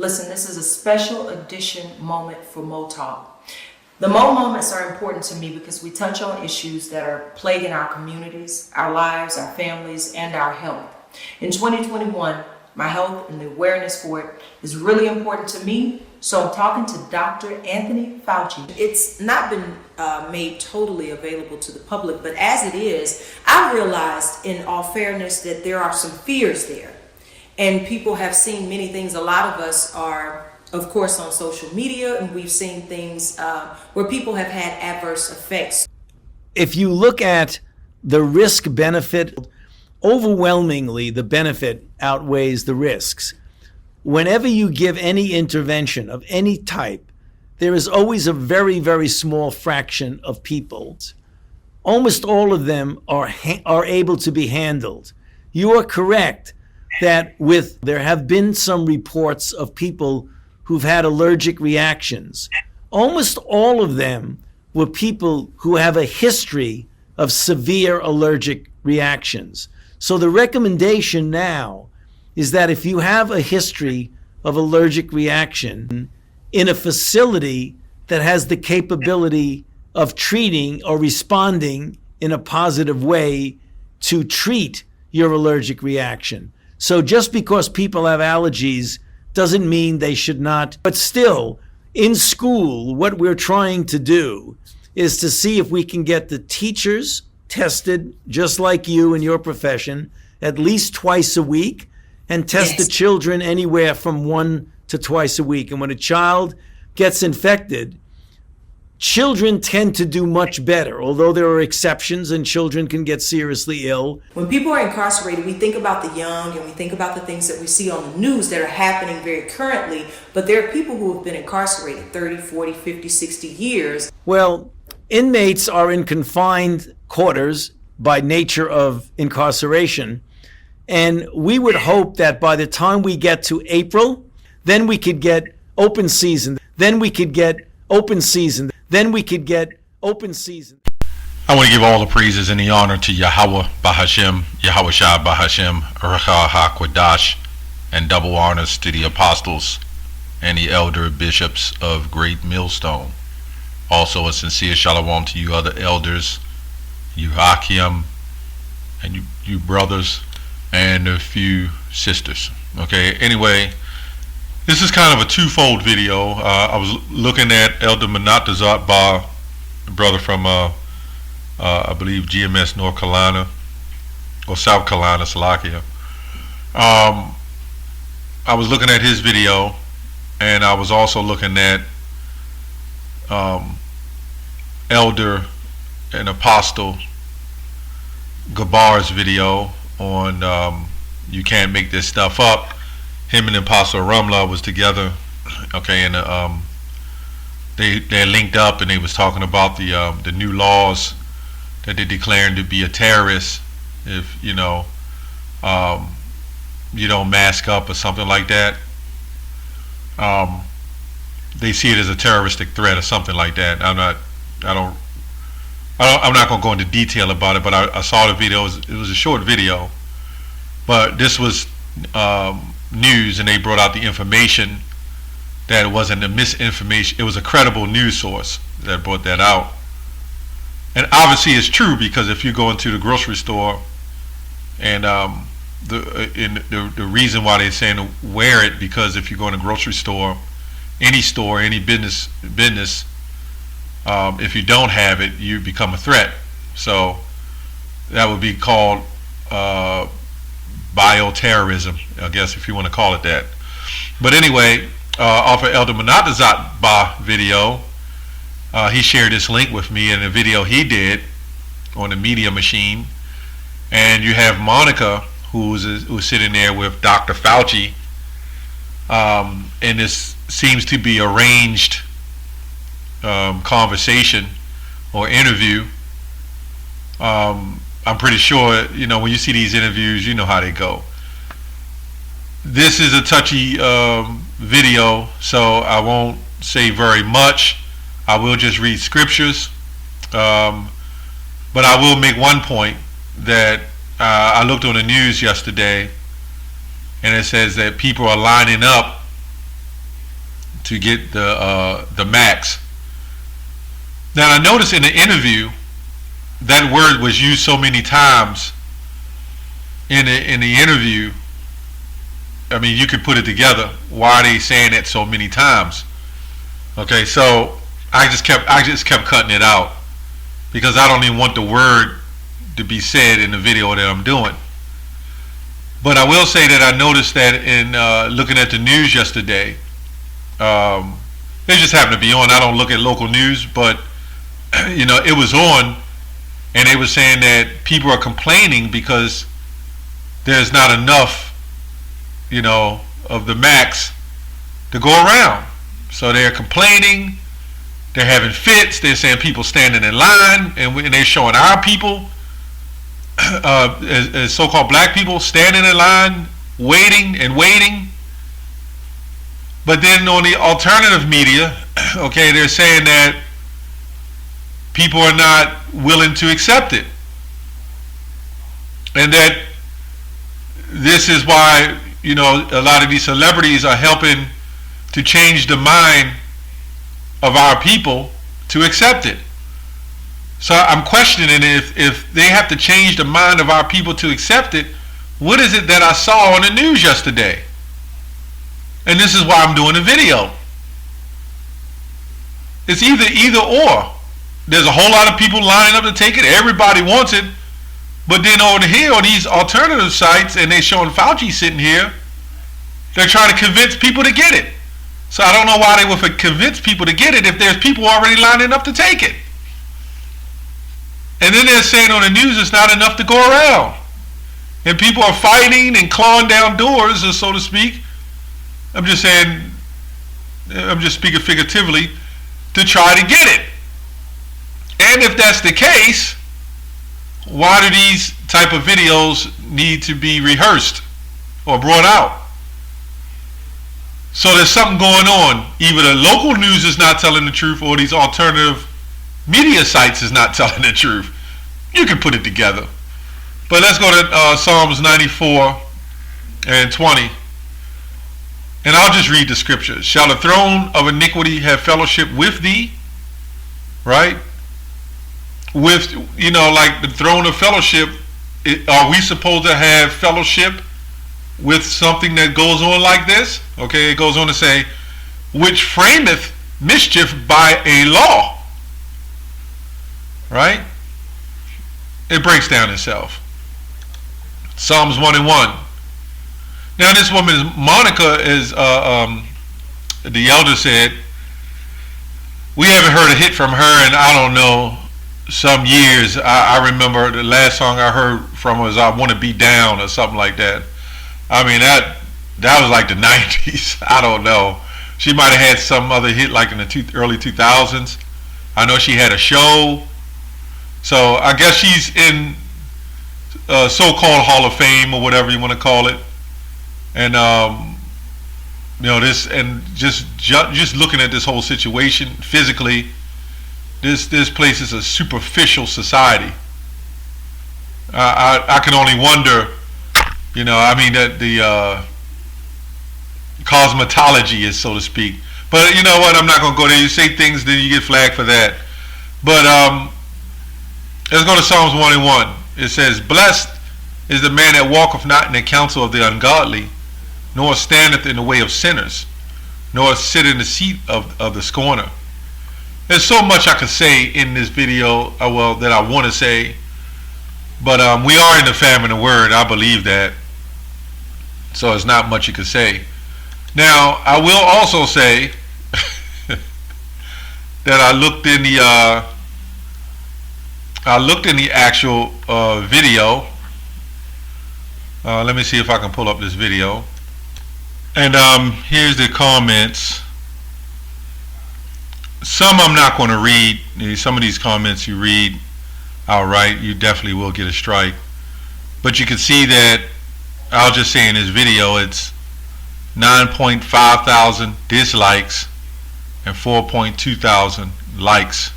Listen, this is a special edition moment for Mo Talk. The Mo moments are important to me because we touch on issues that are plaguing our communities, our lives, our families, and our health. In 2021, my health and the awareness for it is really important to me, so I'm talking to Dr. Anthony Fauci. It's not been made totally available to the public, but as it is, I realized in all fairness that there are some fears there. And people have seen many things. A lot of us are, of course, on social media, and we've seen things where people have had adverse effects. If you look at the risk benefit, overwhelmingly the benefit outweighs the risks. Whenever you give any intervention of any type, there is always a very, very small fraction of people. Almost all of them are able to be handled. You are correct that there have been some reports of people who've had allergic reactions. Almost all of them were people who have a history of severe allergic reactions. So the recommendation now is that if you have a history of allergic reaction in a facility that has the capability of treating or responding in a positive way to treat your allergic reaction. So just because people have allergies doesn't mean they should not. But still, in school, what we're trying to do is to see if we can get the teachers tested, just like you in your profession, at least twice a week, and test the children anywhere from 1 to twice a week. And when a child gets infected, children tend to do much better, although there are exceptions and children can get seriously ill. When people are incarcerated, we think about the young and we think about the things that we see on the news that are happening very currently, but there are people who have been incarcerated 30, 40, 50, 60 years. Well, inmates are in confined quarters by nature of incarceration, and we would hope that by the time we get to April, then we could get open season, then we could get open season. Then we could get open season. I want to give all the praises and the honor to Yahweh Bahashem, Yahweh Shai Bahashem, Racha HaKwadash, and double honors to the apostles and the elder bishops of Great Millstone. Also a sincere shalom to you other elders, you Hakim, and you brothers, and a few sisters. Okay, anyway, this is kind of a twofold video. I was looking at Elder Manatazat Ba, a brother from, I believe, GMS North Carolina, or South Carolina, Slovakia. I was looking at his video, and I was also looking at Elder and Apostle Gabar's video on You Can't Make This Stuff Up. Him and Apostle Ramla was together, okay, and they linked up, and they was talking about the new laws that they're declaring to be a terrorist if you don't mask up or something like that. They see it as a terroristic threat or something like that. I'm not going to go into detail about it, but I saw the video. It was a short video, but this was news, and they brought out the information that it wasn't a misinformation. It was a credible news source that brought that out, and obviously it's true, because if you go into the grocery store, and the reason why they're saying to wear it, because if you go in a grocery store, any business, if you don't have it, you become a threat. So that would be called bioterrorism, I guess, if you want to call it that. But anyway, off of Elder Manatazat Ba video, he shared this link with me in a video he did on the Media Machine, and you have Monica who's sitting there with Dr. Fauci, and this seems to be arranged conversation or interview. I'm pretty sure, when you see these interviews, you know how they go. This is a touchy video, so I won't say very much. I will just read scriptures, but I will make one point that I looked on the news yesterday, and it says that people are lining up to get the max. Now I noticed in the interview that word was used so many times in the interview. I mean, you could put it together. Why are they saying it so many times? Okay, so I just kept cutting it out because I don't even want the word to be said in the video that I'm doing. But I will say that I noticed that in looking at the news yesterday, it just happened to be on. I don't look at local news, but you know, it was on, and they were saying that people are complaining because there's not enough, you know, of the max to go around. So they're complaining, they're having fits, they're saying people standing in line, and they're showing our people, as so-called black people, standing in line, waiting and waiting. But then on the alternative media, okay, they're saying that people are not willing to accept it. And that this is why, you know, a lot of these celebrities are helping to change the mind of our people to accept it. So I'm questioning if they have to change the mind of our people to accept it, what is it that I saw on the news yesterday? And this is why I'm doing a video. It's either or. There's a whole lot of people lining up to take it. Everybody wants it. But then over here on these alternative sites, and they're showing Fauci sitting here, they're trying to convince people to get it. So I don't know why they would convince people to get it if there's people already lining up to take it. And then they're saying on the news it's not enough to go around. And people are fighting and clawing down doors, so to speak. I'm just saying, I'm just speaking figuratively, to try to get it. And if that's the case, why do these type of videos need to be rehearsed or brought out? So there's something going on. Either the local news is not telling the truth, or these alternative media sites is not telling the truth. You can put it together. But let's go to Psalms 94 and 20. And I'll just read the scriptures. Shall the throne of iniquity have fellowship with thee? Right? With, you know, like the throne of fellowship, are we supposed to have fellowship with something that goes on like this? Okay, it goes on to say, which frameth mischief by a law. Right? It breaks down itself. Psalms 1 and 1. Now this woman, Monica, is the elder said, we haven't heard a hit from her in, I don't know, some years. I remember the last song I heard from her was I Want to Be Down or something like that. I mean, that was like the 90s. I don't know. She might have had some other hit like in the early 2000s. I know she had a show. So I guess she's in so-called Hall of Fame or whatever you want to call it. And you know, this, and just looking at this whole situation physically, this place is a superficial society. I can only wonder, you know, I mean, that the cosmetology is, so to speak. But you know what? I'm not going to go there. You say things, then you get flagged for that. But let's go to Psalms 1 and 1. It says, blessed is the man that walketh not in the counsel of the ungodly, nor standeth in the way of sinners, nor sit in the seat of the scorner. There's so much I could say in this video, well, that I want to say, but we are in the famine of word. I believe that. So there's not much you could say. Now, I will also say that I looked in the actual video. Let me see if I can pull up this video. And here's the comments. Some I'm not going to read. Some of these comments you read outright, you definitely will get a strike. But you can see that, I'll just say in this video, it's 9.5 thousand dislikes and 4.2 thousand likes.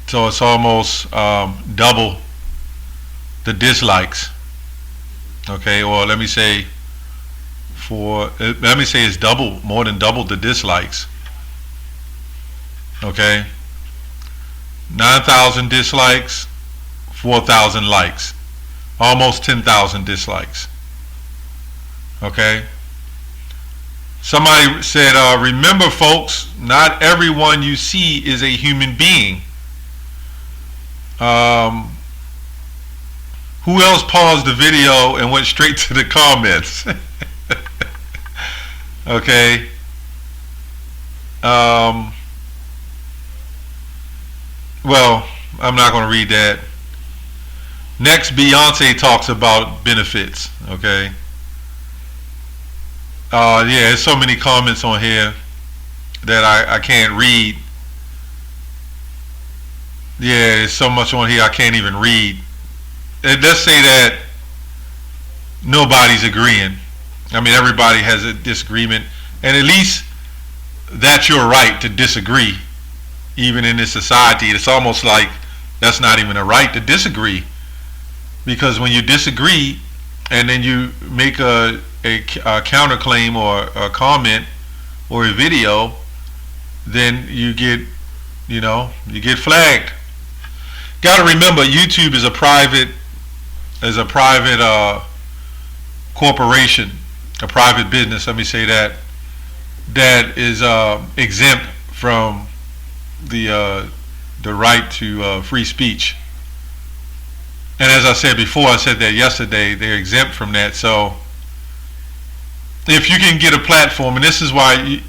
So it's almost double the dislikes. Okay, or let me say let me say it's more than double the dislikes. Okay, 9,000 dislikes, 4,000 likes, almost 10,000 dislikes. Okay. Somebody said, remember folks, not everyone you see is a human being. Who else paused the video and went straight to the comments? Okay. Well, I'm not going to read that. Next, Beyonce talks about benefits. Okay. Yeah, there's so many comments on here that I can't read. Yeah, there's so much on here I can't even read. Let's say that nobody's agreeing. I mean, everybody has a disagreement, and at least that's your right to disagree. Even in this society, it's almost like that's not even a right to disagree, because when you disagree and then you make a counterclaim or a comment or a video, then you get flagged. Got to remember, YouTube is a private corporation, a private business. Let me say that is exempt from the right to free speech. And as I said before, I said that yesterday, they're exempt from that. So if you can get a platform, and this is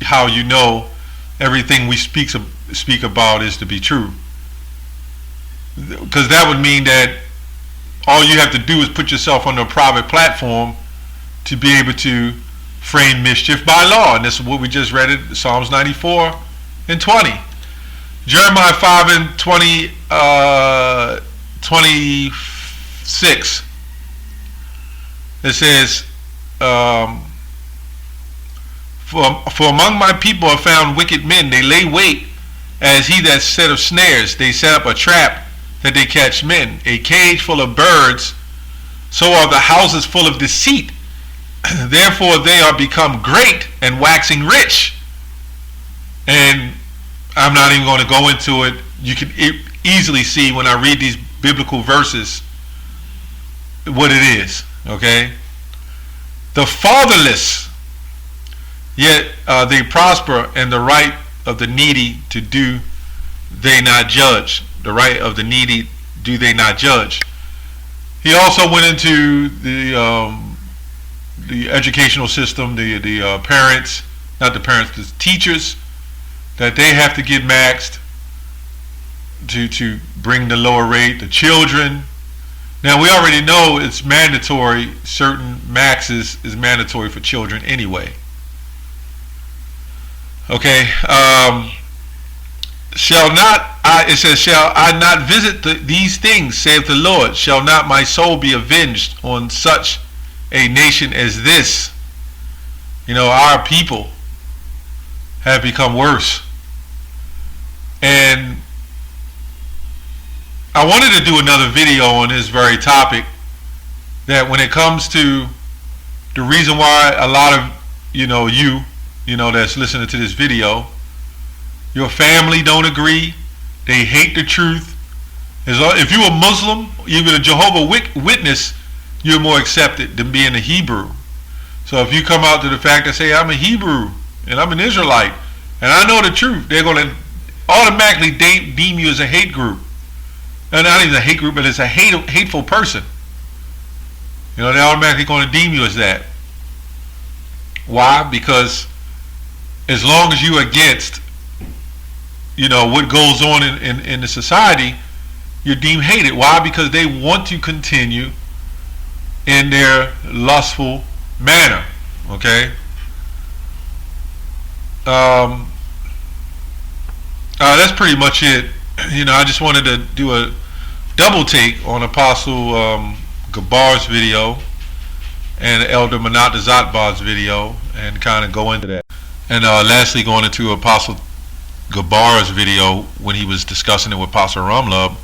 how you know everything we speak about is to be true, because that would mean that all you have to do is put yourself on a private platform to be able to frame mischief by law. And this is what we just read in Psalms 94 and 20. Jeremiah 5 and 26. It says, for among my people are found wicked men. They lay wait as he that set of snares. They set up a trap that they catch men. A cage full of birds, so are the houses full of deceit. Therefore they are become great and waxing rich. And I'm not even going to go into it. You can easily see when I read these biblical verses what it is. Okay? The fatherless, yet they prosper, and the right of the needy to do they not judge. The right of the needy do they not judge. He also went into the educational system, the parents, not the parents, the teachers, that they have to get maxed to bring the lower rate. The children. Now we already know it's mandatory. Certain maxes is mandatory for children anyway. Okay. It says, shall I not visit these things, saith the Lord? Shall not my soul be avenged on such a nation as this? Our people have become worse. And I wanted to do another video on this very topic, that when it comes to the reason why a lot of you that's listening to this video, your family don't agree, they hate the truth. If you're a Muslim, even a Jehovah's Witness, you're more accepted than being a Hebrew. So if you come out to the fact that say, I'm a Hebrew and I'm an Israelite and I know the truth, they're going to automatically deem you as a hate group. And not even a hate group, but it's a hateful person. They're automatically going to deem you as that. Why? Because as long as you're against what goes on in the society, you're deemed hated. Why? Because they want to continue in their lustful manner. Okay. That's pretty much it. I just wanted to do a double take on Apostle Gabar's video and Elder Manat Zatbar's video and kind of go into that. And lastly, going into Apostle Gabar's video when he was discussing it with Pastor Rumlub.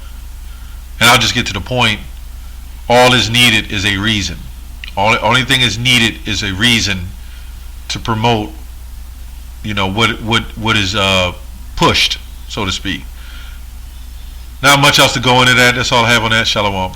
And I'll just get to the point. All is needed is a reason. Only thing is needed is a reason to promote, what is pushed, so to speak. Not much else to go into that. That's all I have on that. Shalom.